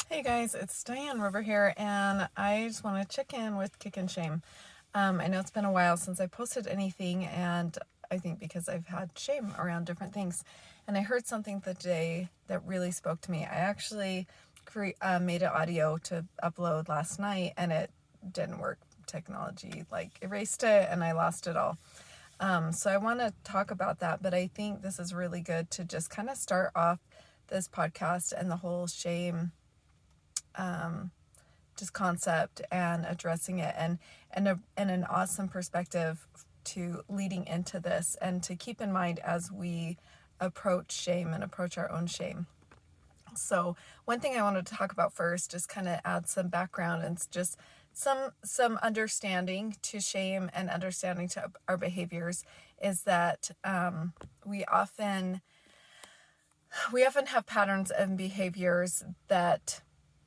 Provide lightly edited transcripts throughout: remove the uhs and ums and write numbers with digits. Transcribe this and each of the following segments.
Hey guys, it's Diane River here, and I just want to check in with Kick and Shame. I know it's been a while since I posted anything, and I think because I've had shame around different things. And I heard something today that really spoke to me. I actually made an audio to upload last night, and it didn't work. Technology erased it, and I lost it all. So I want to talk about that, but I think this is really good to just kind of start off this podcast and the whole shame just concept and addressing it and an awesome perspective to leading into this and to keep in mind as we approach shame and approach our own shame. So one thing I wanted to talk about first, just kind of add some background and just some understanding to shame and understanding to our behaviors, is that we often have patterns and behaviors that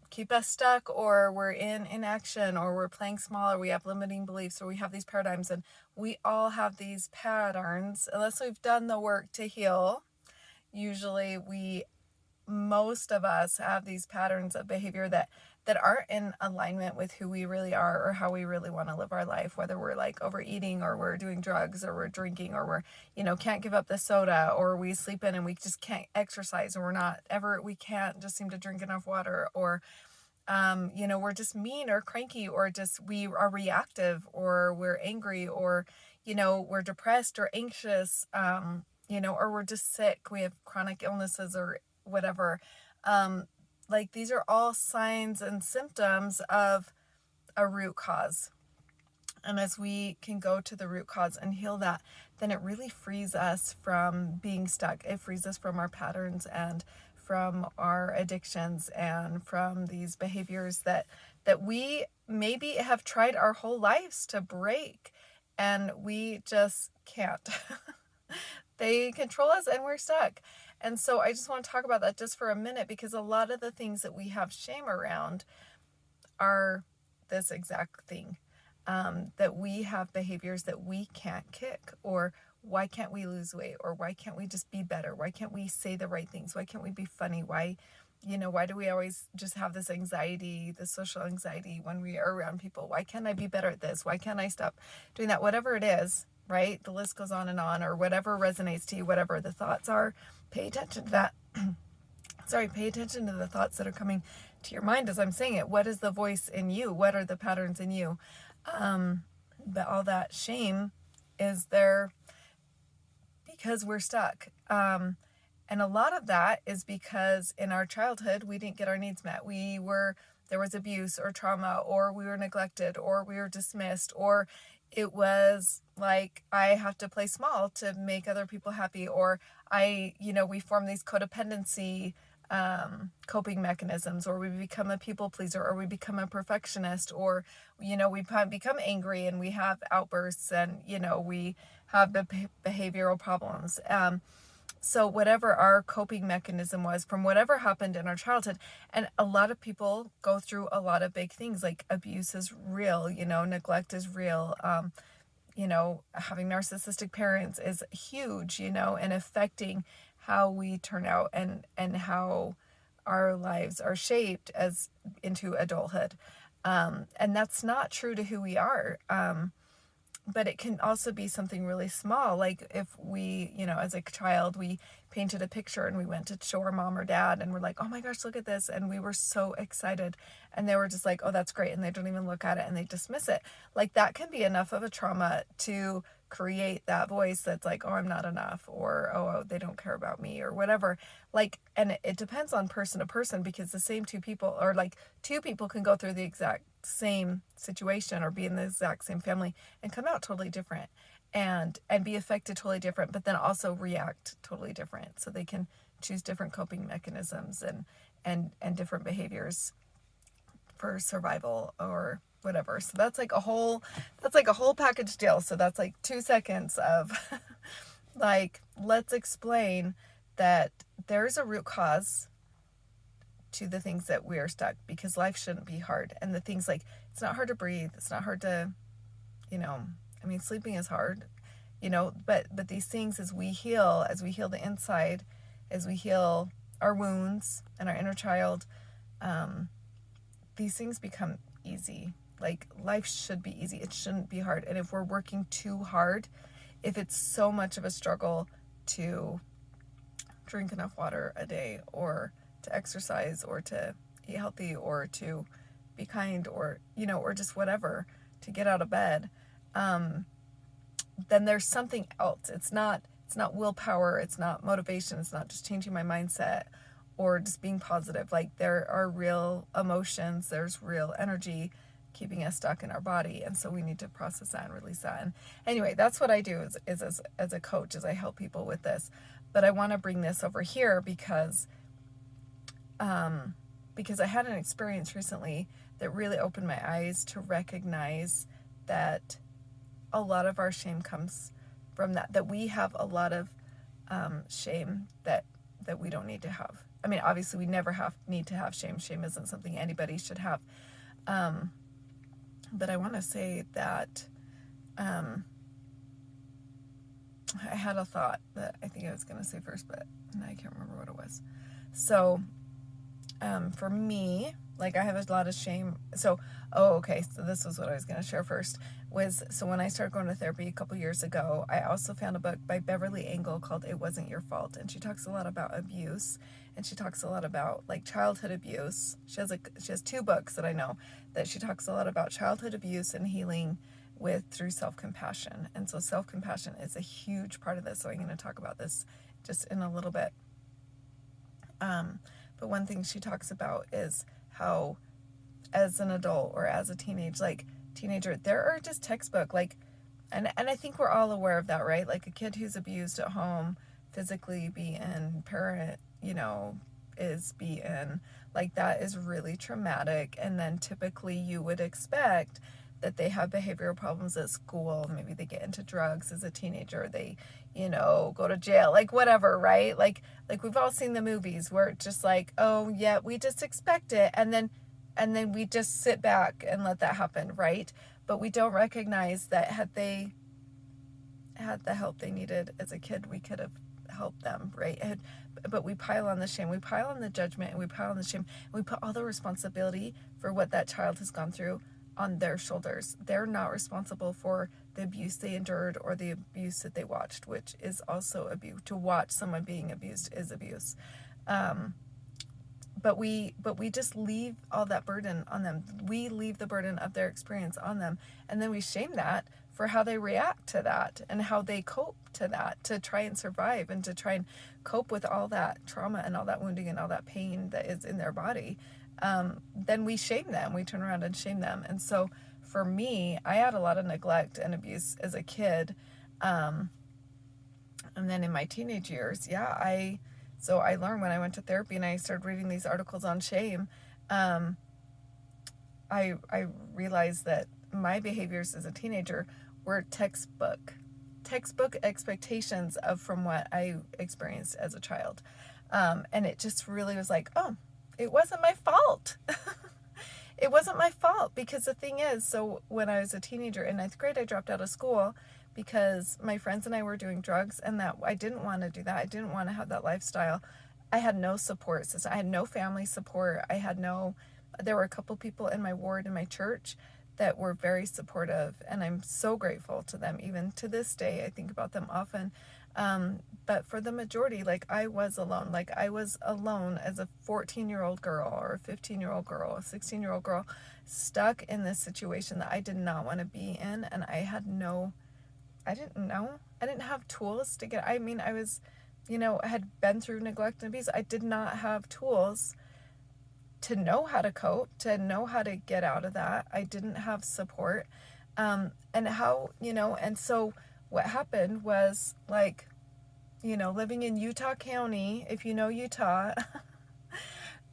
keep us stuck, or we're in inaction, or we're playing small, or we have limiting beliefs, or we have these paradigms. And we all have these patterns unless we've done the work to heal. Usually most of us have these patterns of behavior that aren't in alignment with who we really are or how we really want to live our life, whether we're overeating, or we're doing drugs, or we're drinking, or we're can't give up the soda, or we sleep in and we just can't exercise, or we can't just seem to drink enough water, or we're just mean or cranky, or just we are reactive, or we're angry, or we're depressed or anxious, or we're just sick, we have chronic illnesses or whatever. These are all signs and symptoms of a root cause. And as we can go to the root cause and heal that, then it really frees us from being stuck. It frees us from our patterns and from our addictions and from these behaviors that we maybe have tried our whole lives to break, and we just can't. They control us and we're stuck. And so I just want to talk about that just for a minute, because a lot of the things that we have shame around are this exact thing. That we have behaviors that we can't kick, or why can't we lose weight, or why can't we just be better? Why can't we say the right things? Why can't we be funny? Why do we always just have this anxiety, this social anxiety when we are around people? Why can't I be better at this? Why can't I stop doing that? Whatever it is, right? The list goes on, or whatever resonates to you, whatever the thoughts are, pay attention to that. Pay attention to the thoughts that are coming to your mind as I'm saying it. What is the voice in you? What are the patterns in you? But all that shame is there because we're stuck. And a lot of that is because in our childhood, we didn't get our needs met. There was abuse or trauma, or we were neglected, or we were dismissed, or it was like, I have to play small to make other people happy, or we form these codependency coping mechanisms, or we become a people pleaser, or we become a perfectionist, or we become angry and we have outbursts, and we have behavioral problems. So whatever our coping mechanism was from whatever happened in our childhood, and a lot of people go through a lot of big things, like abuse is real, neglect is real, having narcissistic parents is huge, and affecting how we turn out and how our lives are shaped as into adulthood. And that's not true to who we are. But it can also be something really small. Like if we, as a child, we painted a picture and we went to show our mom or dad, and we're like, oh my gosh, look at this. And we were so excited. And they were just like, oh, that's great. And they don't even look at it and they dismiss it. Like that can be enough of a trauma to create that voice that's like, oh, I'm not enough, or, oh, they don't care about me, or whatever. And it depends on person to person, because the same two people, or two people can go through the exact same situation or be in the exact same family and come out totally different, and be affected totally different, but then also react totally different. So they can choose different coping mechanisms and different behaviors for survival or whatever. So that's like a whole package deal. So that's 2 seconds of let's explain that there's a root cause to the things that we are stuck, because life shouldn't be hard. And the things it's not hard to breathe, it's not hard to, sleeping is hard, but these things, as we heal the inside, as we heal our wounds and our inner child, these things become easy. Like, life should be easy. It shouldn't be hard. And if we're working too hard, if it's so much of a struggle to drink enough water a day, or to exercise, or to eat healthy, or to be kind, or, or just whatever, to get out of bed, then there's something else. It's not willpower. It's not motivation. It's not just changing my mindset or just being positive. Like, there are real emotions. There's real energy keeping us stuck in our body. And so we need to process that and release that. And anyway, that's what I do is as a coach, is I help people with this. But I want to bring this over here because I had an experience recently that really opened my eyes to recognize that a lot of our shame comes from that we have a lot of shame that we don't need to have. I mean, obviously we never need to have shame. Shame isn't something anybody should have. But I want to say that I had a thought that I think I was going to say first, but I can't remember what it was. So for me, like, I have a lot of shame. So this was what I was going to share first. So when I started going to therapy a couple years ago, I also found a book by Beverly Engel called It Wasn't Your Fault. And she talks a lot about abuse, and she talks a lot about, like, childhood abuse. She has 2 books that I know that she talks a lot about childhood abuse and healing through self-compassion. And so self-compassion is a huge part of this. So I'm going to talk about this just in a little bit. But one thing she talks about is how, as an adult or as a teenager, there are just textbook, like, and I think we're all aware of that, right? Like, a kid who's abused at home, physically beaten, parent, is beaten, like, that is really traumatic. And then typically you would expect that they have behavioral problems at school. Maybe they get into drugs as a teenager. They, go to jail, like, whatever, right? Like we've all seen the movies where it's just like, oh yeah, we just expect it. And then we just sit back and let that happen, right? But we don't recognize that had they had the help they needed as a kid, we could have helped them, right? But we pile on the shame, we pile on the judgment, and we pile on the shame, and we put all the responsibility for what that child has gone through on their shoulders. They're not responsible for the abuse they endured or the abuse that they watched, which is also abuse. To watch someone being abused is abuse. But we just leave all that burden on them. We leave the burden of their experience on them, and then we shame that for how they react to that and how they cope to that, to try and survive and to try and cope with all that trauma and all that wounding and all that pain that is in their body. Then we shame them. We turn around and shame them. And so for me, I had a lot of neglect and abuse as a kid. And then in my teenage years, so I learned when I went to therapy and I started reading these articles on shame, I realized that my behaviors as a teenager were textbook expectations from what I experienced as a child. And it just really was like, oh, it wasn't my fault. It wasn't my fault, because the thing is, so when I was a teenager in 9th grade, I dropped out of school because my friends and I were doing drugs, and that I didn't want to do that. I didn't want to have that lifestyle. I had no support system. I had no family support. There were a couple people in my ward, in my church, that were very supportive, and I'm so grateful to them. Even to this day, I think about them often. But for the majority, like, I was alone. Like, I was alone as a 14-year-old girl or a 15-year-old girl, a 16-year-old girl, stuck in this situation that I did not want to be in. And I didn't have tools to get, I was, I had been through neglect and abuse. I did not have tools to know how to cope, to know how to get out of that. I didn't have support. And so what happened was, like, living in Utah County, if you know Utah,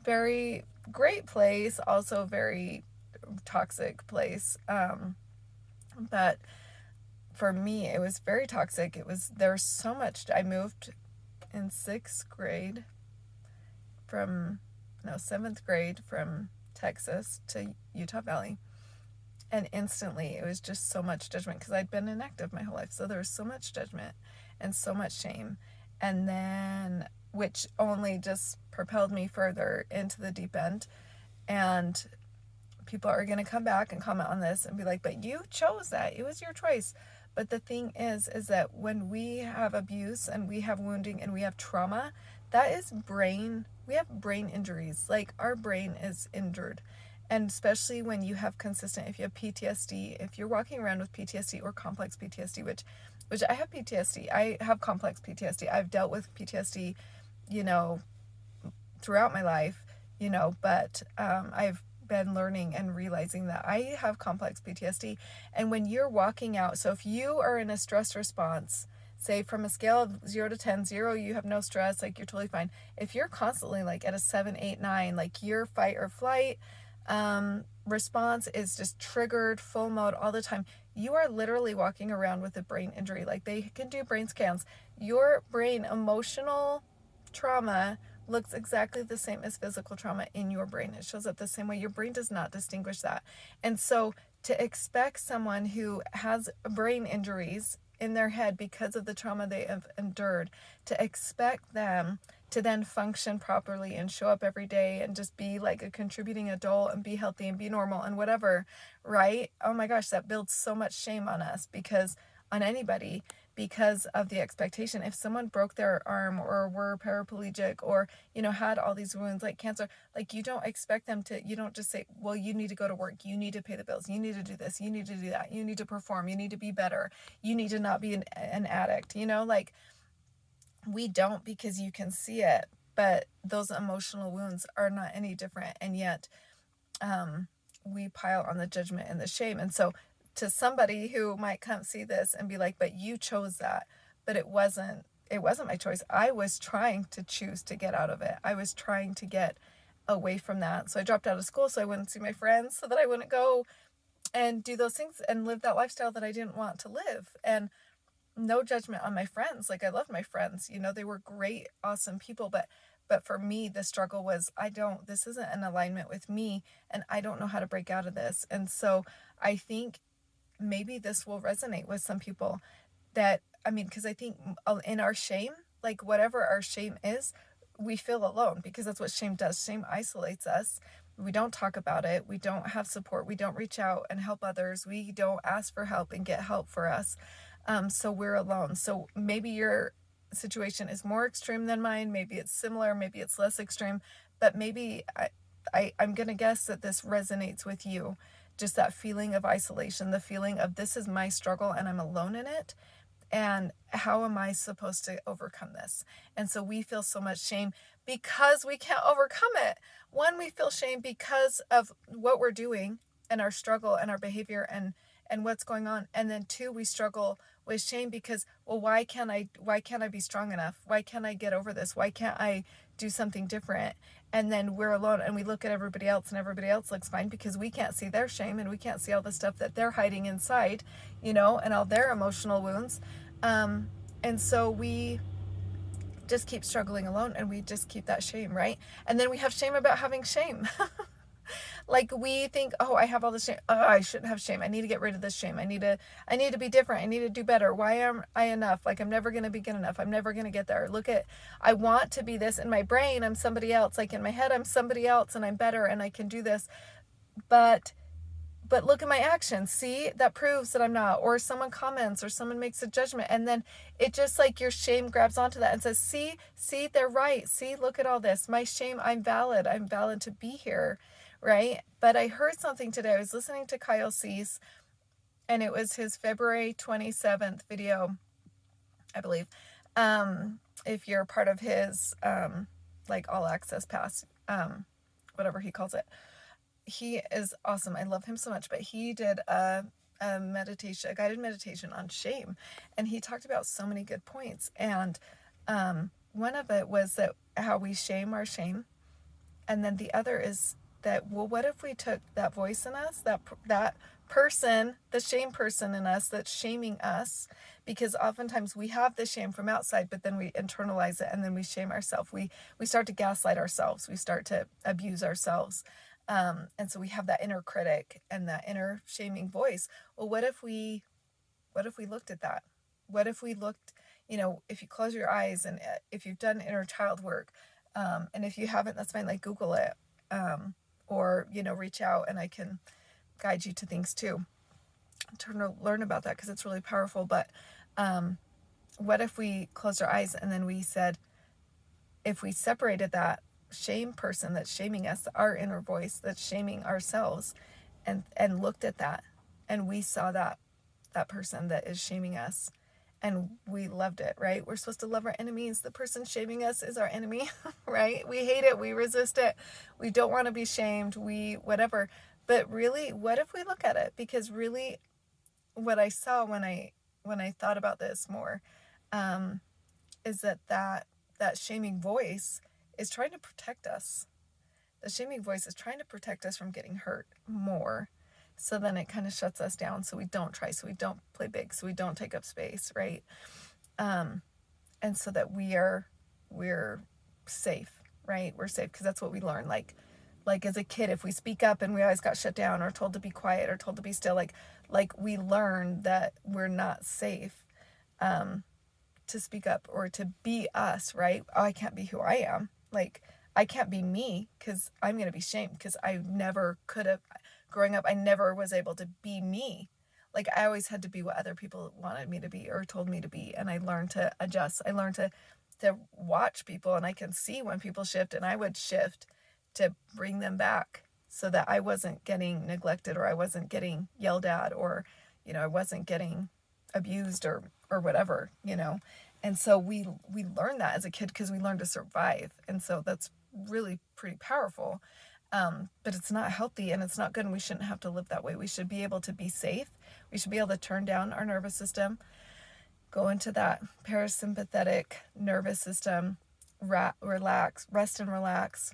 very great place, also very toxic place. But for me, it was very toxic. There was so much. I moved in 7th grade from Texas to Utah Valley. And instantly, it was just so much judgment, because I'd been inactive my whole life. So there was so much judgment and so much shame. And then, which only just propelled me further into the deep end. And people are going to come back and comment on this and be like, but you chose that. It was your choice. But the thing is that when we have abuse and we have wounding and we have trauma, that is we have brain injuries. Like, our brain is injured. And especially when you have if you have PTSD, if you're walking around with PTSD or complex PTSD, which I have PTSD, I have complex PTSD. I've dealt with PTSD, throughout my life, but I've been learning and realizing that I have complex PTSD. And when you're walking out, so if you are in a stress response, say from a scale of 0 to 10, 0, you have no stress, like you're totally fine. If you're constantly like at a 7, 8, 9, like your fight or flight response is just triggered full mode all the time, you are literally walking around with a brain injury. Like, they can do brain scans. Your brain emotional trauma looks exactly the same as physical trauma in your brain. It shows up the same way. Your brain does not distinguish that. And so to expect someone who has brain injuries in their head because of the trauma they have endured, to expect them to then function properly and show up every day and just be like a contributing adult and be healthy and be normal and whatever, right? Oh my gosh, that builds so much shame on us, on anybody, because of the expectation. If someone broke their arm or were paraplegic or, had all these wounds like cancer, like, you don't expect them to, you don't just say, well, you need to go to work, you need to pay the bills, you need to do this, you need to do that, you need to perform, you need to be better, you need to not be an addict, like, we don't, because you can see it. But those emotional wounds are not any different, and yet we pile on the judgment and the shame. And so to somebody who might come see this and be like, but you chose that, but it wasn't my choice. I was trying to choose to get out of it. I was trying to get away from that. So I dropped out of school so I wouldn't see my friends, so that I wouldn't go and do those things and live that lifestyle that I didn't want to live. And no judgment on my friends. Like, I love my friends, they were great, awesome people, but for me, the struggle was, this isn't in alignment with me, and I don't know how to break out of this. And so I think maybe this will resonate with some people, because I think in our shame, like, whatever our shame is, we feel alone, because that's what shame does. Shame isolates us. We don't talk about it. We don't have support. We don't reach out and help others. We don't ask for help and get help for us. So we're alone. So maybe your situation is more extreme than mine. Maybe it's similar. Maybe it's less extreme. But maybe I'm going to guess that this resonates with you. Just that feeling of isolation, the feeling of, this is my struggle and I'm alone in it. And how am I supposed to overcome this? And so we feel so much shame because we can't overcome it. One, we feel shame because of what we're doing and our struggle and our behavior and what's going on. And then 2, we struggle with shame because, well, why can't I be strong enough? Why can't I get over this? Why can't I do something different? And then we're alone and we look at everybody else, and everybody else looks fine because we can't see their shame and we can't see all the stuff that they're hiding inside, and all their emotional wounds. And so we just keep struggling alone, and we just keep that shame, right? And then we have shame about having shame. Like, we think, oh, I have all this shame. Oh, I shouldn't have shame. I need to get rid of this shame. I need to be different. I need to do better. Why am I enough? Like, I'm never going to be good enough. I'm never going to get there. I want to be this. In my brain, I'm somebody else. Like, in my head, I'm somebody else, and I'm better, and I can do this. But look at my actions. See, that proves that I'm not. Or someone comments, or someone makes a judgment, and then it just, like, your shame grabs onto that and says, see, they're right. See, look at all this. My shame, I'm valid to be here, right? But I heard something today. I was listening to Kyle Cease, and it was his February 27th video, I believe. If you're part of his like all access pass, whatever he calls it. He is awesome. I love him so much. But he did a guided meditation on shame, and he talked about so many good points. And one of it was that how we shame our shame, and then the other is that, well, what if we took that voice in us, that person, the shame person in us that's shaming us, because oftentimes we have the shame from outside, but then we internalize it and then we shame ourselves. We start to gaslight ourselves. We start to abuse ourselves. And so we have that inner critic and that inner shaming voice. Well, what if we looked at that? What if we looked, if you close your eyes, and if you've done inner child work, and if you haven't, that's fine, like, Google it. or, reach out and I can guide you to things too, to learn about that, because it's really powerful. But what if we closed our eyes and then we said, if we separated that shame person that's shaming us, our inner voice that's shaming ourselves, and looked at that, and we saw that person that is shaming us, and we loved it, right? We're supposed to love our enemies. The person shaming us is our enemy, right? We hate it. We resist it. We don't want to be shamed. We whatever. But really, what if we look at it? Because really, what I saw when I thought about this more, is that shaming voice is trying to protect us. The shaming voice is trying to protect us from getting hurt more. So then it kind of shuts us down, so we don't try, so we don't play big, so we don't take up space, right? And so that we're safe, right? We're safe because that's what we learn. Like as a kid, if we speak up and we always got shut down or told to be quiet or told to be still, like we learn that we're not safe to speak up or to be us, right? Oh, I can't be who I am. Like, I can't be me because I'm going to be shamed, because I never could have. Growing up, I never was able to be me. Like, I always had to be what other people wanted me to be or told me to be. And I learned to adjust. I learned to watch people, and I can see when people shift, and I would shift to bring them back so that I wasn't getting neglected, or I wasn't getting yelled at, or, I wasn't getting abused or whatever, And so we learn that as a kid because we learn to survive. And so that's really pretty powerful. But it's not healthy and it's not good, and we shouldn't have to live that way. We should be able to be safe. We should be able to turn down our nervous system, go into that parasympathetic nervous system, relax, rest and relax,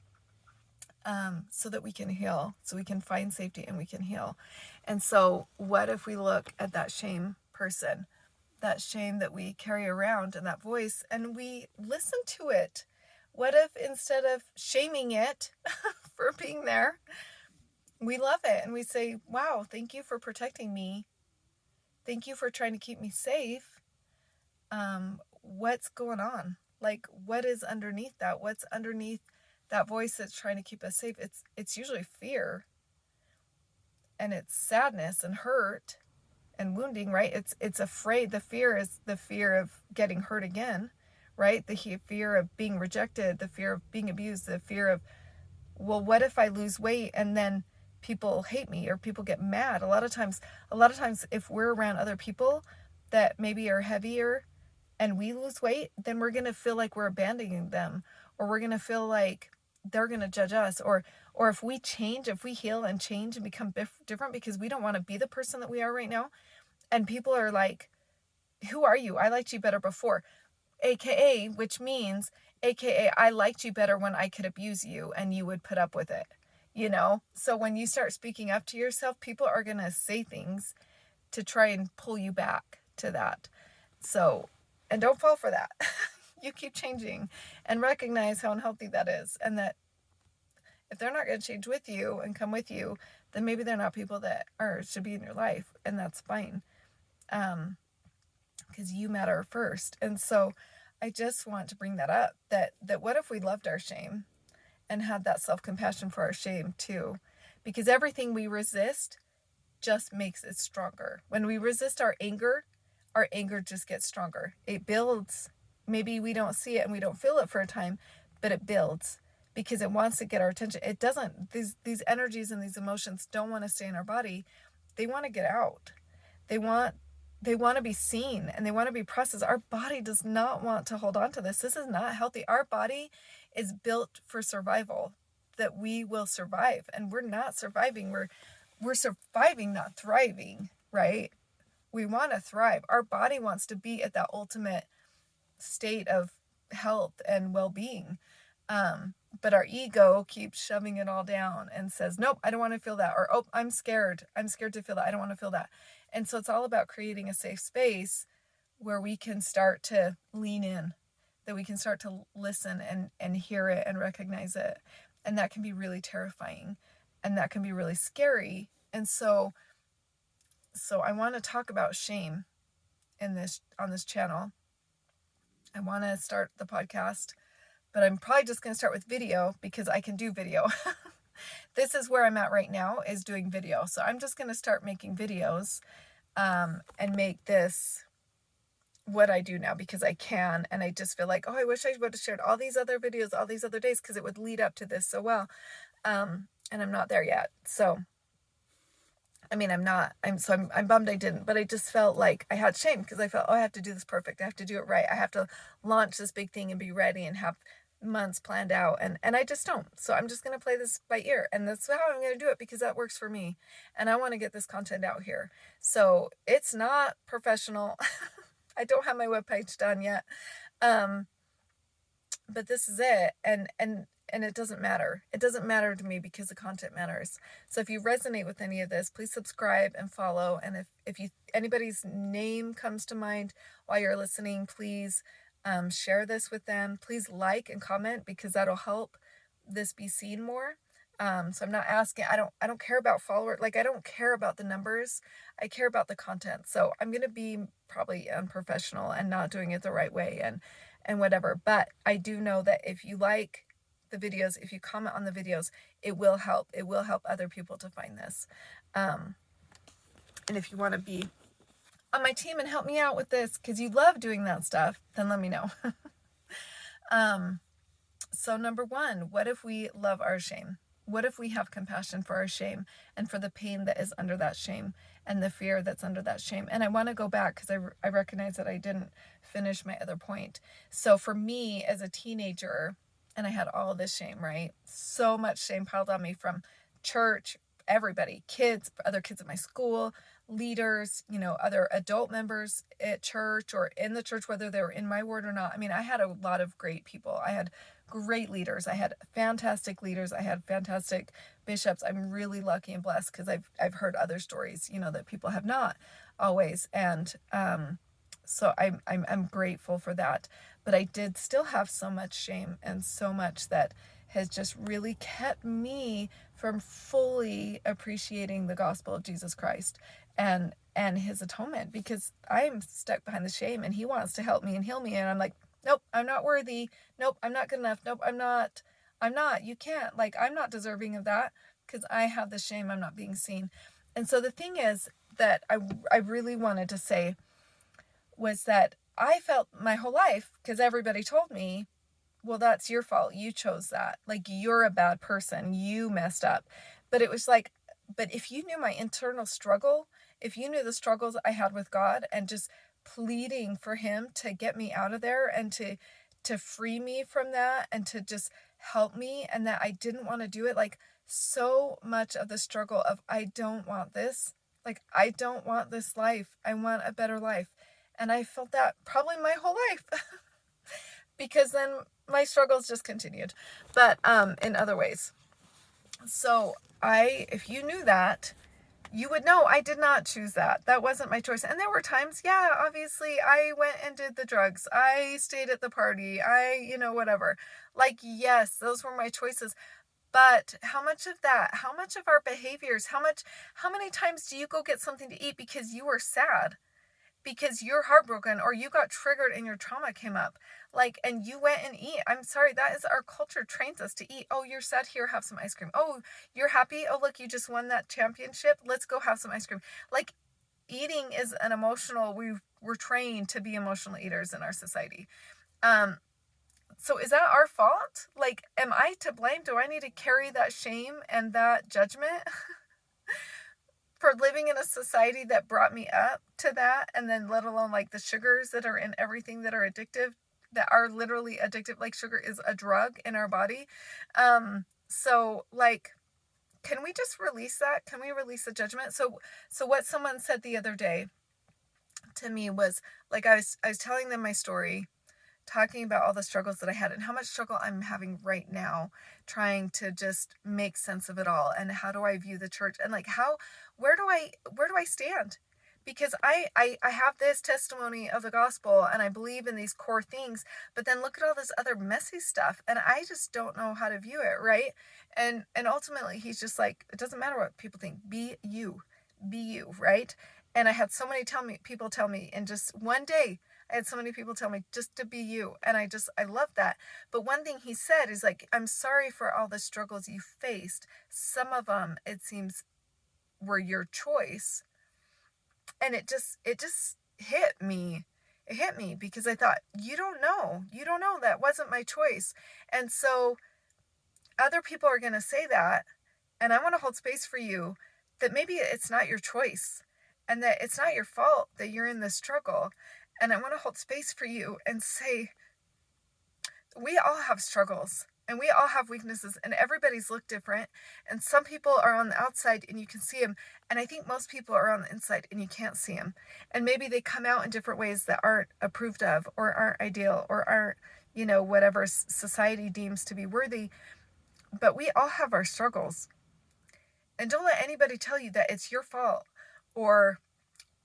so that we can heal, so we can find safety and we can heal. And so what if we look at that shame person, that shame that we carry around, and that voice, and we listen to it? What if instead of shaming it for being there, we love it and we say, wow, thank you for protecting me. Thank you for trying to keep me safe. What's going on? Like, what is underneath that? What's underneath that voice that's trying to keep us safe? It's usually fear, and it's sadness and hurt and wounding, right? It's afraid. The fear is the fear of getting hurt again, right? The fear of being rejected, the fear of being abused, the fear of, well, what if I lose weight and then people hate me or people get mad? A lot of times if we're around other people that maybe are heavier and we lose weight, then we're going to feel like we're abandoning them, or we're going to feel like they're going to judge us, or if we change, if we heal and change and become different because we don't want to be the person that we are right now, and people are like, who are you? I liked you better before. AKA, which means, AKA, I liked you better when I could abuse you and you would put up with it, So when you start speaking up to yourself, people are going to say things to try and pull you back to that. So, and don't fall for that. You keep changing and recognize how unhealthy that is. And that if they're not going to change with you and come with you, then maybe they're not people that should be in your life. And that's fine. Because you matter first. And so I just want to bring that up, that what if we loved our shame and had that self-compassion for our shame too? Because everything we resist just makes it stronger. When we resist our anger just gets stronger. It builds. Maybe we don't see it and we don't feel it for a time, but it builds because it wants to get our attention. It doesn't, these energies and these emotions don't want to stay in our body. They want to get out. They want to be seen and they want to be processed. Our body does not want to hold on to this. This is not healthy. Our body is built for survival, that we will survive, and we're not surviving. We're surviving, not thriving, right? We want to thrive. Our body wants to be at that ultimate state of health and well-being. But our ego keeps shoving it all down and says, nope, I don't want to feel that. Or, oh, I'm scared to feel that. I don't want to feel that. And so it's all about creating a safe space where we can start to lean in, that we can start to listen and hear it and recognize it. And that can be really terrifying, and that can be really scary. And so I want to talk about shame on this channel. I want to start the podcast, but I'm probably just going to start with video because I can do video. this is where I'm at right now, is doing video. So I'm just going to start making videos and make this what I do now, because I can. And I just feel like, oh, I wish I would have shared all these other videos all these other days, because it would lead up to this so well. And I'm not there yet. So I mean, I'm bummed I didn't, but I just felt like I had shame, because I felt, oh, I have to do this perfect. I have to do it right. I have to launch this big thing and be ready and have months planned out. And I just don't. So I'm just going to play this by ear, and that's how I'm going to do it, because that works for me. And I want to get this content out here. So it's not professional. I don't have my webpage done yet. But this is it. And it doesn't matter. It doesn't matter to me, because the content matters. So if you resonate with any of this, please subscribe and follow. And if anybody's name comes to mind while you're listening, please share this with them. Please like and comment, because that'll help this be seen more. So I'm not asking, I don't care about followers. Like, I don't care about the numbers. I care about the content. So I'm going to be probably unprofessional and not doing it the right way and whatever. But I do know that if you like the videos, if you comment on the videos, it will help. It will help other people to find this. And if you want to be on my team and help me out with this, because you love doing that stuff, then let me know. So number one, what if we love our shame? What if we have compassion for our shame and for the pain that is under that shame and the fear that's under that shame? And I want to go back, because I recognize that I didn't finish my other point. So for me as a teenager, and I had all this shame, right? So much shame piled on me from church, everybody, kids, other kids at my school, leaders, other adult members at church or in the church, whether they were in my ward or not. I mean, I had a lot of great people. I had great leaders. I had fantastic leaders. I had fantastic bishops. I'm really lucky and blessed, because I've heard other stories, that people have not always. And so I'm grateful for that. But I did still have so much shame, and so much that has just really kept me from fully appreciating the gospel of Jesus Christ and his atonement, because I'm stuck behind the shame, and he wants to help me and heal me. And I'm like, nope, I'm not worthy. Nope, I'm not good enough. Nope, I'm not, you can't, like, I'm not deserving of that, because I have the shame. I'm not being seen. And so the thing is that I really wanted to say was that I felt my whole life, because everybody told me, well, that's your fault. You chose that. Like, you're a bad person. You messed up. But it was like, but if you knew my internal struggle, if you knew the struggles I had with God, and just pleading for him to get me out of there, and to free me from that, and to just help me, and that I didn't want to do it. Like, so much of the struggle of, I don't want this. Like, I don't want this life. I want a better life. And I felt that probably my whole life. Because then my struggles just continued, but in other ways. So if you knew that, you would know I did not choose that. That wasn't my choice. And there were times, yeah, obviously I went and did the drugs. I stayed at the party. Whatever. Like, yes, those were my choices. But how much of that, how much of our behaviors, how many times do you go get something to eat because you were sad? Because you're heartbroken, or you got triggered and your trauma came up, like, and you went and eat. I'm sorry, that is, our culture trains us to eat. Oh, you're sad, here, have some ice cream. Oh, you're happy, oh, look, you just won that championship, let's go have some ice cream. Like, eating is an emotional, we're trained to be emotional eaters in our society. So is that our fault? Like, am I to blame? Do I need to carry that shame and that judgment for living in a society that brought me up to that? And then let alone, like, the sugars that are in everything that are addictive, that are literally addictive. Like, sugar is a drug in our body. So, like, can we just release that? Can we release the judgment? So what someone said the other day to me was, like, I was telling them my story, talking about all the struggles that I had, and how much struggle I'm having right now, trying to just make sense of it all. And how do I view the church? And, like, where do I stand? Because I have this testimony of the gospel, and I believe in these core things, but then look at all this other messy stuff, and I just don't know how to view it, right? And ultimately, he's just like, it doesn't matter what people think. Be you, right? And I had so many people tell me in just one day, I had so many people tell me just to be you. And I love that. But one thing he said is like, I'm sorry for all the struggles you faced. Some of them, it seems, were your choice. And it just hit me. It hit me because I thought, you don't know. That wasn't my choice. And so other people are going to say that. And I want to hold space for you that maybe it's not your choice and that it's not your fault that you're in this struggle. And I want to hold space for you and say, we all have struggles and we all have weaknesses and everybody's look different. And some people are on the outside and you can see them. And I think most people are on the inside and you can't see them. And maybe they come out in different ways that aren't approved of or aren't ideal or aren't, whatever society deems to be worthy. But we all have our struggles. And don't let anybody tell you that it's your fault or,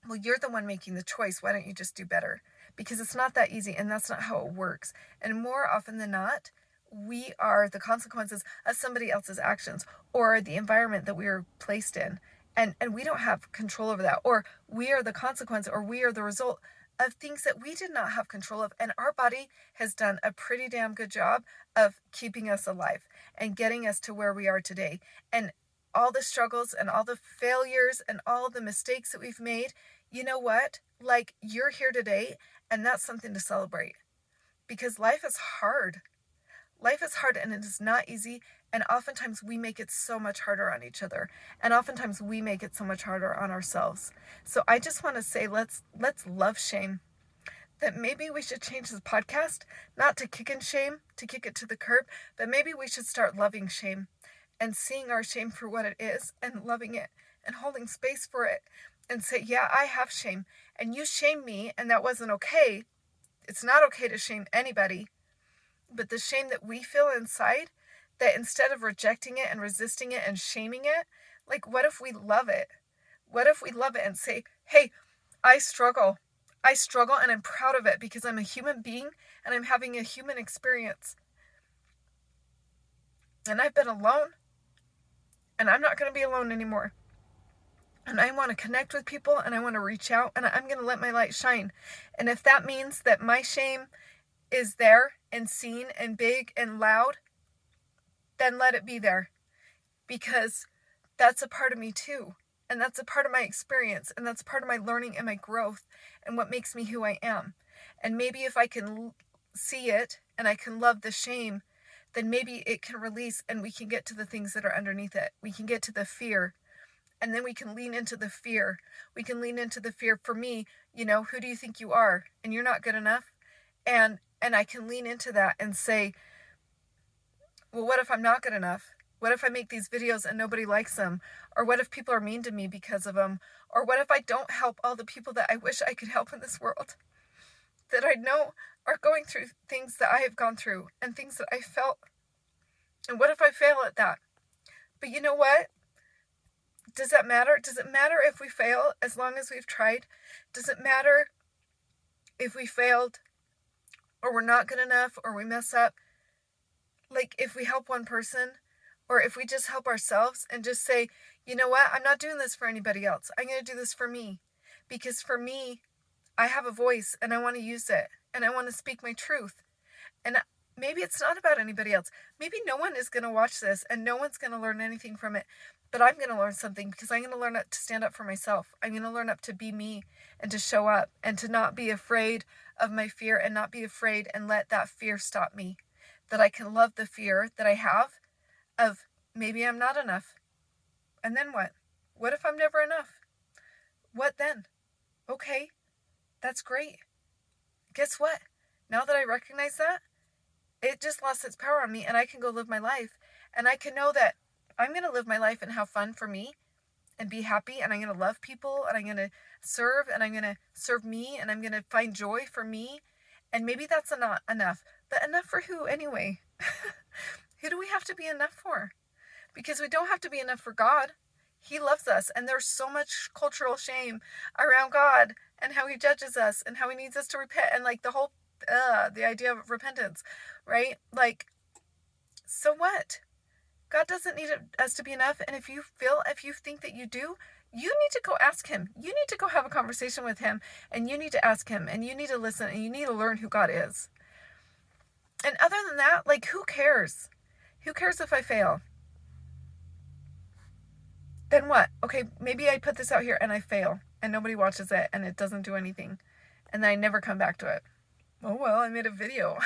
well, you're the one making the choice. Why don't you just do better? Because it's not that easy and that's not how it works. And more often than not, we are the consequences of somebody else's actions or the environment that we are placed in. And we don't have control over that. Or we are the consequence or we are the result of things that we did not have control of. And our body has done a pretty damn good job of keeping us alive and getting us to where we are today. And all the struggles and all the failures and all the mistakes that we've made, you know what? Like, you're here today, and that's something to celebrate. Because life is hard. Life is hard, and it is not easy, and oftentimes we make it so much harder on each other, and oftentimes we make it so much harder on ourselves. So I just want to say, let's love shame. That maybe we should change the podcast, not to kick in shame, to kick it to the curb, but maybe we should start loving shame. And seeing our shame for what it is and loving it and holding space for it and say, yeah, I have shame and you shamed me and that wasn't okay. It's not okay to shame anybody. But the shame that we feel inside, that instead of rejecting it and resisting it and shaming it, like, what if we love it? What if we love it and say, hey, I struggle and I'm proud of it because I'm a human being and I'm having a human experience. And I've been alone. And I'm not going to be alone anymore. And I want to connect with people and I want to reach out and I'm going to let my light shine. And if that means that my shame is there and seen and big and loud, then let it be there. Because that's a part of me too. And that's a part of my experience. And that's part of my learning and my growth and what makes me who I am. And maybe if I can see it and I can love the shame, then maybe it can release and we can get to the things that are underneath it. We can get to the fear and then we can lean into the fear. We can lean into the fear. For me, who do you think you are? And you're not good enough. And I can lean into that and say, well, what if I'm not good enough? What if I make these videos and nobody likes them? Or what if people are mean to me because of them? Or what if I don't help all the people that I wish I could help in this world? That I know are going through things that I have gone through and things that I felt. And what if I fail at that? But you know what? Does that matter? Does it matter if we fail as long as we've tried? Does it matter if we failed or we're not good enough or we mess up? Like if we help one person or if we just help ourselves and just say, you know what? I'm not doing this for anybody else. I'm going to do this for me. Because for me, I have a voice and I want to use it and I want to speak my truth. And maybe it's not about anybody else. Maybe no one is going to watch this and no one's going to learn anything from it. But I'm going to learn something because I'm going to learn to stand up for myself. I'm going to learn up to be me and to show up and to not be afraid of my fear and not be afraid and let that fear stop me. That I can love the fear that I have of maybe I'm not enough. And then what? What if I'm never enough? What then? Okay, that's great. Guess what? Now that I recognize that, it just lost its power on me and I can go live my life. And I can know that I'm going to live my life and have fun for me and be happy. And I'm going to love people and I'm going to serve and I'm going to serve me and I'm going to find joy for me. And maybe that's not enough. But enough for who anyway? Who do we have to be enough for? Because we don't have to be enough for God. He loves us. And there's so much cultural shame around God and how he judges us and how he needs us to repent. And like the whole, the idea of repentance, right? Like, so what? God doesn't need us to be enough. And if you think that you do, you need to go ask him. You need to go have a conversation with him, and you need to ask him, and you need to listen, and you need to learn who God is. And other than that, like, who cares? Who cares if I fail? Then what? Okay, maybe I put this out here and I fail and nobody watches it and it doesn't do anything. And then I never come back to it. Oh, well, I made a video.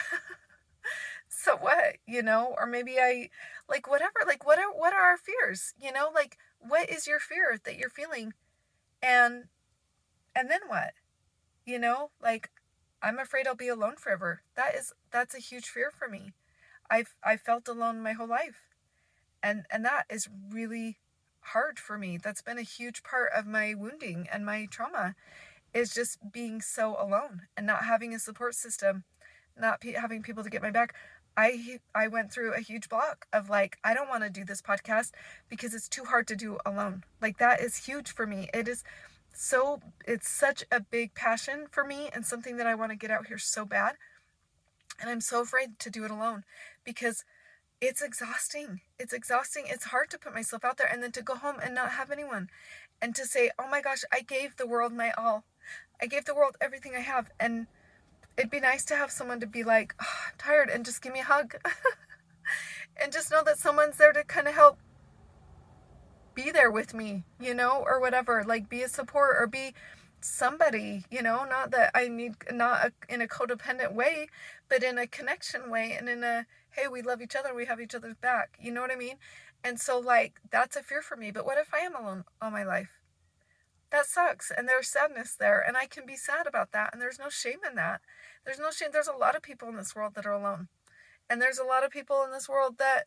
So what, or maybe I, like, whatever, like, what are our fears? Like, what is your fear that you're feeling? And then what? Like, I'm afraid I'll be alone forever. That's a huge fear for me. I've felt alone my whole life. And that is really hard for me. That's been a huge part of my wounding and my trauma, is just being so alone and not having a support system, not having people to get my back. I went through a huge block of, like, I don't want to do this podcast because it's too hard to do alone. Like, that is huge for me. It's such a big passion for me and something that I want to get out here so bad. And I'm so afraid to do it alone because it's exhausting. It's hard to put myself out there and then to go home and not have anyone and to say, oh my gosh, I gave the world my all. I gave the world everything I have. And it'd be nice to have someone to be like, oh, I'm tired, and just give me a hug. And just know that someone's there to kind of help be there with me, or whatever, like, be a support or be somebody, not that I need, not in a codependent way, but in a connection way, and in a, hey, we love each other, we have each other's back, you know what I mean? And so, like, that's a fear for me. But what if I am alone all my life? That sucks, and there's sadness there, and I can be sad about that, and there's no shame in that. There's no shame. There's a lot of people in this world that are alone, and there's a lot of people in this world that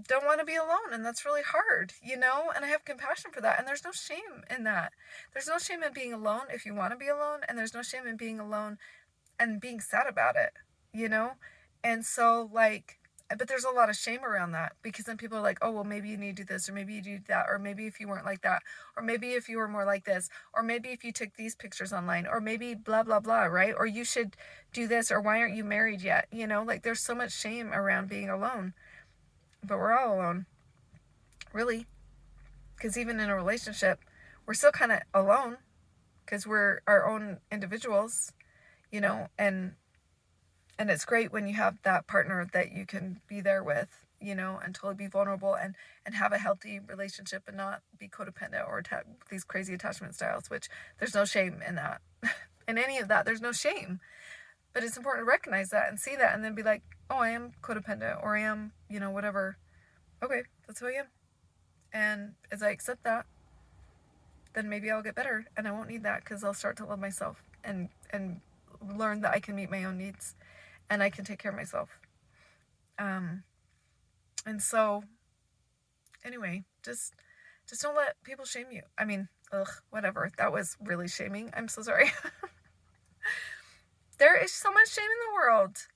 don't want to be alone, and that's really hard, and I have compassion for that, and there's no shame in that. There's no shame in being alone if you want to be alone, and there's no shame in being alone and being sad about it, and so, like, but there's a lot of shame around that, because then people are like, oh, well, maybe you need to do this, or maybe you do that, or maybe if you weren't like that, or maybe if you were more like this, or maybe if you took these pictures online, or maybe blah, blah, blah, right? Or you should do this, or why aren't you married yet? Like, there's so much shame around being alone. But we're all alone, really, because even in a relationship, we're still kind of alone, because we're our own individuals, and it's great when you have that partner that you can be there with, and totally be vulnerable and have a healthy relationship and not be codependent or these crazy attachment styles, which there's no shame in that. In any of that, there's no shame. But it's important to recognize that and see that and then be like, oh, I am codependent, or I am, whatever. Okay, that's who I am. And as I accept that, then maybe I'll get better, and I won't need that, because I'll start to love myself and learn that I can meet my own needs and I can take care of myself. And so, anyway, just don't let people shame you. I mean, whatever. That was really shaming. I'm so sorry. There is so much shame in the world.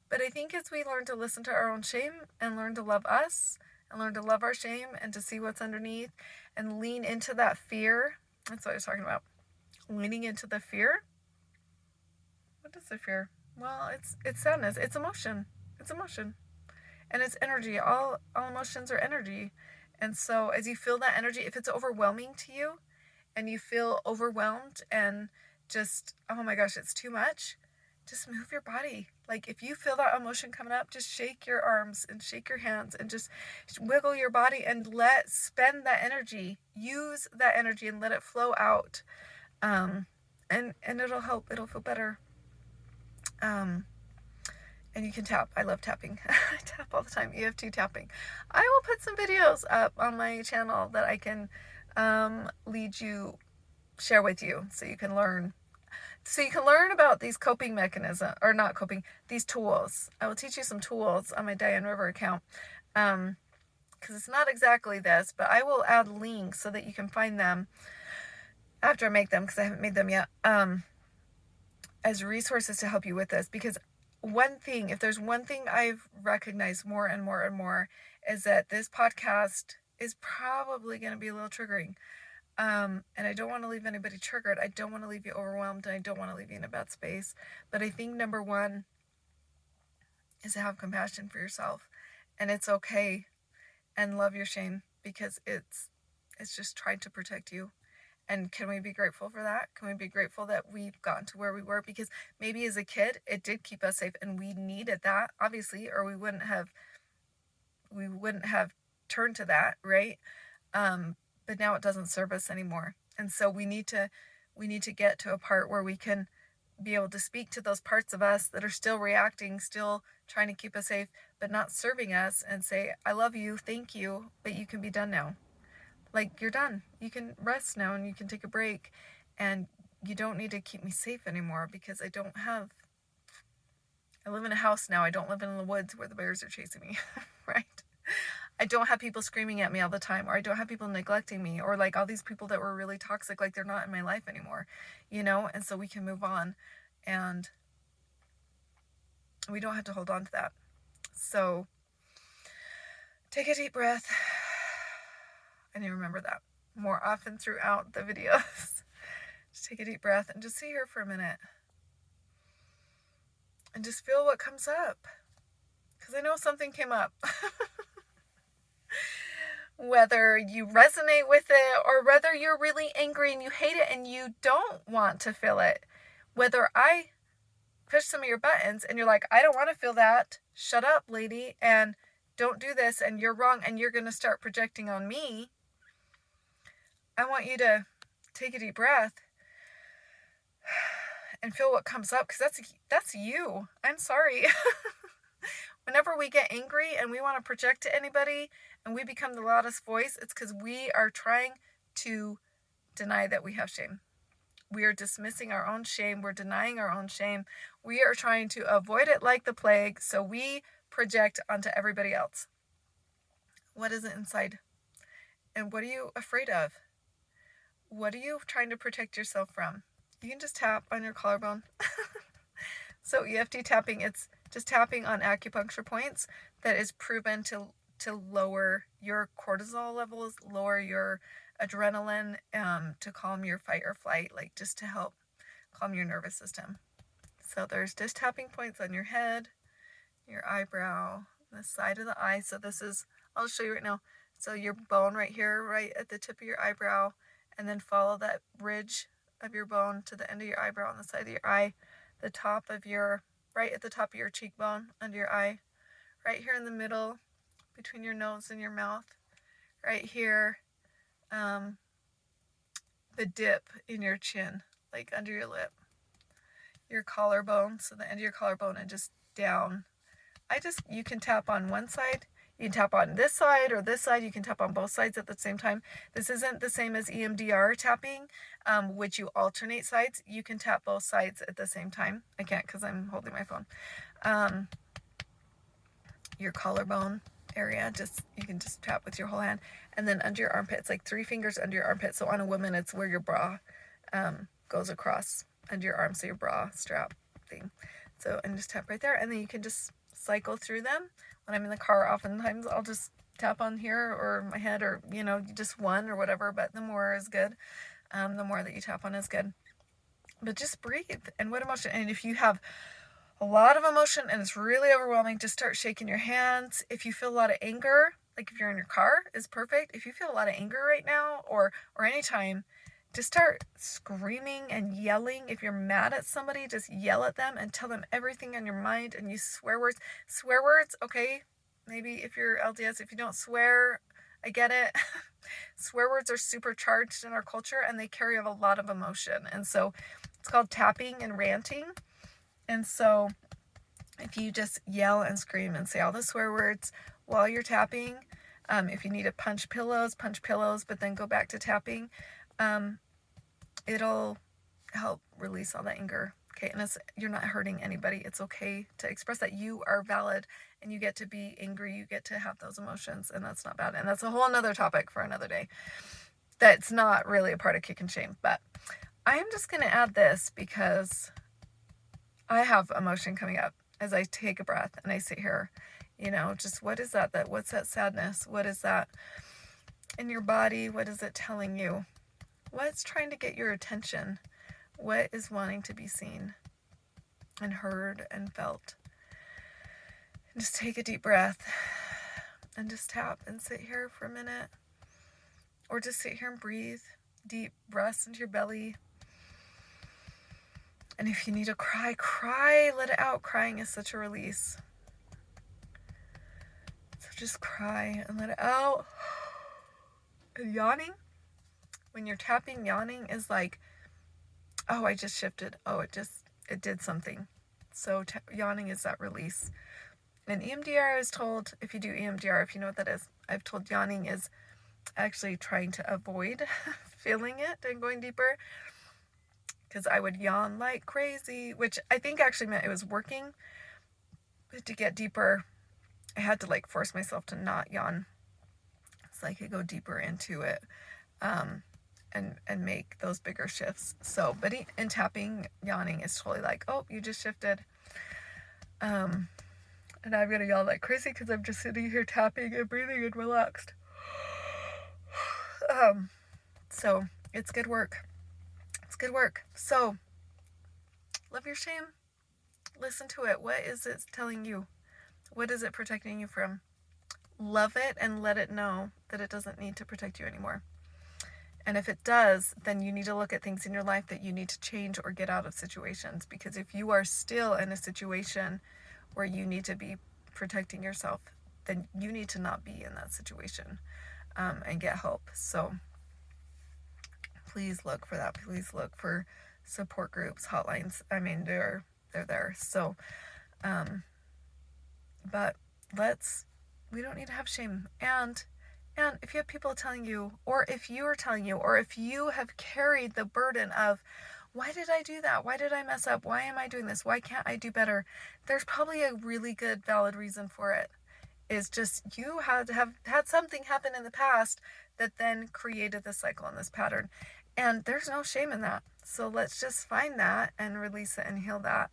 But I think as we learn to listen to our own shame and learn to love us and learn to love our shame and to see what's underneath and lean into that fear. That's what I was talking about. Leaning into the fear. What is the fear? Well, it's sadness. It's emotion. It's emotion. And it's energy. All emotions are energy. And so as you feel that energy, if it's overwhelming to you and you feel overwhelmed and just, oh my gosh, it's too much, just move your body. Like, if you feel that emotion coming up, just shake your arms and shake your hands and just wiggle your body and spend that energy. Use that energy and let it flow out. And it'll help. It'll feel better. And you can tap. I love tapping. I tap all the time. EFT tapping. I will put some videos up on my channel that I can share with you, so you can learn. So you can learn about these coping mechanisms, or not coping, these tools. I will teach you some tools on my Diane River account. Because it's not exactly this, but I will add links so that you can find them after I make them, because I haven't made them yet, as resources to help you with this. Because if there's one thing I've recognized more and more and more, is that this podcast is probably going to be a little triggering. And I don't want to leave anybody triggered. I don't want to leave you overwhelmed, and I don't want to leave you in a bad space. But I think number one is to have compassion for yourself And it's okay. And love your shame, because it's just trying to protect you. And can we be grateful for that? Can we be grateful that we've gotten to where we were? Because maybe as a kid, it did keep us safe, and we needed that, obviously, or we wouldn't have turned to that, right? But now it doesn't serve us anymore. And so we need to get to a part where we can be able to speak to those parts of us that are still reacting, still trying to keep us safe, but not serving us, and say, I love you, thank you, but you can be done now. Like, you're done. You can rest now, and you can take a break, and you don't need to keep me safe anymore, because I live in a house now. I don't live in the woods where the bears are chasing me, right? I don't have people screaming at me all the time, or I don't have people neglecting me, or like all these people that were really toxic, like they're not in my life anymore, and so we can move on, and we don't have to hold on to that. So take a deep breath. I need to remember that more often throughout the videos. Just take a deep breath and just sit here for a minute and just feel what comes up, because I know something came up. Whether you resonate with it, or whether you're really angry and you hate it and you don't want to feel it. Whether I push some of your buttons and you're like, I don't want to feel that. Shut up, lady, and don't do this, and you're wrong, and you're going to start projecting on me. I want you to take a deep breath and feel what comes up, because that's you. I'm sorry. Whenever we get angry and we want to project to anybody and we become the loudest voice, it's because we are trying to deny that we have shame. We are dismissing our own shame. We're denying our own shame. We are trying to avoid it like the plague, so we project onto everybody else. What is it inside? And what are you afraid of? What are you trying to protect yourself from? You can just tap on your collarbone. So EFT tapping, it's just tapping on acupuncture points that is proven to lower your cortisol levels, lower your adrenaline, to calm your fight or flight, like just to help calm your nervous system. So there's just tapping points on your head, your eyebrow, the side of the eye. So this is, I'll show you right now. So your bone right here, right at the tip of your eyebrow, and then follow that ridge of your bone to the end of your eyebrow on the side of your eye, the top of your, right at the top of your cheekbone, under your eye, right here in the middle, between your nose and your mouth, right here, the dip in your chin, like under your lip, your collarbone, so the end of your collarbone, and just down. You can tap on one side, you can tap on this side or this side, you can tap on both sides at the same time. This isn't the same as EMDR tapping, which you alternate sides. You can tap both sides at the same time. I can't because I'm holding my phone. Your collarbone area, you can just tap with your whole hand, and then under your armpit, it's like 3 fingers under your armpit. So on a woman, it's where your bra goes across under your arm, so your bra strap thing. So, and just tap right there, and then you can just cycle through them. When I'm in the car, oftentimes I'll just tap on here or my head, or just one or whatever, but the more is good. The more that you tap on is good. But just breathe. And what emotion? And if you have a lot of emotion and it's really overwhelming, just start shaking your hands. If you feel a lot of anger, like if you're in your car, is perfect. If you feel a lot of anger right now, or anytime, just start screaming and yelling. If you're mad at somebody, just yell at them and tell them everything on your mind, and use swear words. Swear words, okay, maybe if you're LDS, if you don't swear, I get it. Swear words are supercharged in our culture, and they carry a lot of emotion. And so it's called tapping and ranting. And so if you just yell and scream and say all the swear words while you're tapping, if you need to punch pillows, but then go back to tapping, it'll help release all that anger. Okay, and you're not hurting anybody. It's okay to express that. You are valid, and you get to be angry. You get to have those emotions, and that's not bad. And that's a whole nother topic for another day. That's not really a part of kick and shame. But I am just going to add this because I have emotion coming up as I take a breath and I sit here. Just what is that? What's that sadness? What is that in your body? What is it telling you? What's trying to get your attention? What is wanting to be seen and heard and felt? And just take a deep breath and just tap and sit here for a minute, or just sit here and breathe deep breaths into your belly. And if you need to cry, cry, let it out. Crying is such a release. So just cry and let it out. And yawning, when you're tapping, yawning is like, oh, I just shifted. Oh, it did something. So yawning is that release. And EMDR is told, if you do EMDR, if you know what that is, I've told yawning is actually trying to avoid feeling it and going deeper. Because I would yawn like crazy, which I think actually meant it was working. But to get deeper, I had to like force myself to not yawn, so I could go deeper into it, and make those bigger shifts. So, but in tapping, yawning is totally like, oh, you just shifted. And I'm gonna yawn like crazy because I'm just sitting here tapping and breathing and relaxed. So it's good work. It's good work. So, love your shame. Listen to it. What is it telling you? What is it protecting you from? Love it and let it know that it doesn't need to protect you anymore. And if it does, then you need to look at things in your life that you need to change or get out of situations. Because if you are still in a situation where you need to be protecting yourself, then you need to not be in that situation, and get help. So please look for that. Please look for support groups, hotlines. I mean, they're there. So, but we don't need to have shame. And if you have people telling you, or if you are telling you, or if you have carried the burden of, why did I do that? Why did I mess up? Why am I doing this? Why can't I do better? There's probably a really good, valid reason for it. Is just you had something happen in the past that then created this cycle and this pattern. And there's no shame in that. So let's just find that and release it and heal that.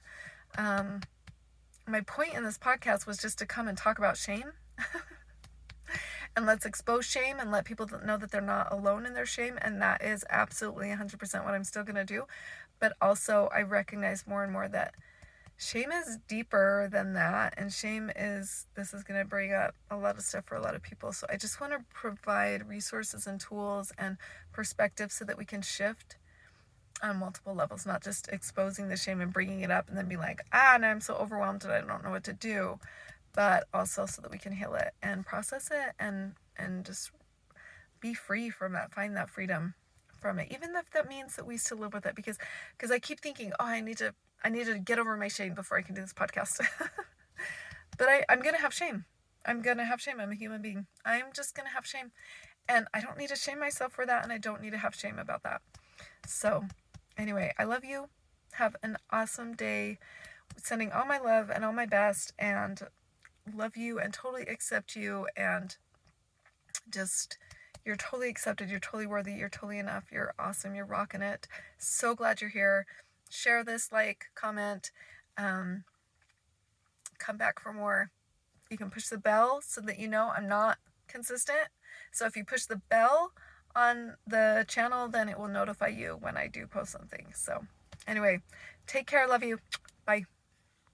My point in this podcast was just to come and talk about shame. And let's expose shame and let people know that they're not alone in their shame. And that is absolutely 100% what I'm still going to do. But also I recognize more and more that shame is deeper than that. And this is going to bring up a lot of stuff for a lot of people. So I just want to provide resources and tools and perspectives so that we can shift on multiple levels, not just exposing the shame and bringing it up and then be like, now I'm so overwhelmed that I don't know what to do. But also so that we can heal it and process it and just be free from that, find that freedom from it, even if that means that we still live with it. Because I keep thinking, I need to get over my shame before I can do this podcast. But I'm going to have shame. I'm going to have shame. I'm a human being. I'm just going to have shame. And I don't need to shame myself for that. And I don't need to have shame about that. So anyway, I love you. Have an awesome day. Sending all my love and all my best, and love you and totally accept you, and just, you're totally accepted, you're totally worthy, you're totally enough, you're awesome, you're rocking it. So glad you're here. Share this, like, comment, come back for more. You can push the bell so that you know I'm not consistent. So if you push the bell on the channel, then it will notify you when I do post something. So anyway, take care, love you, bye.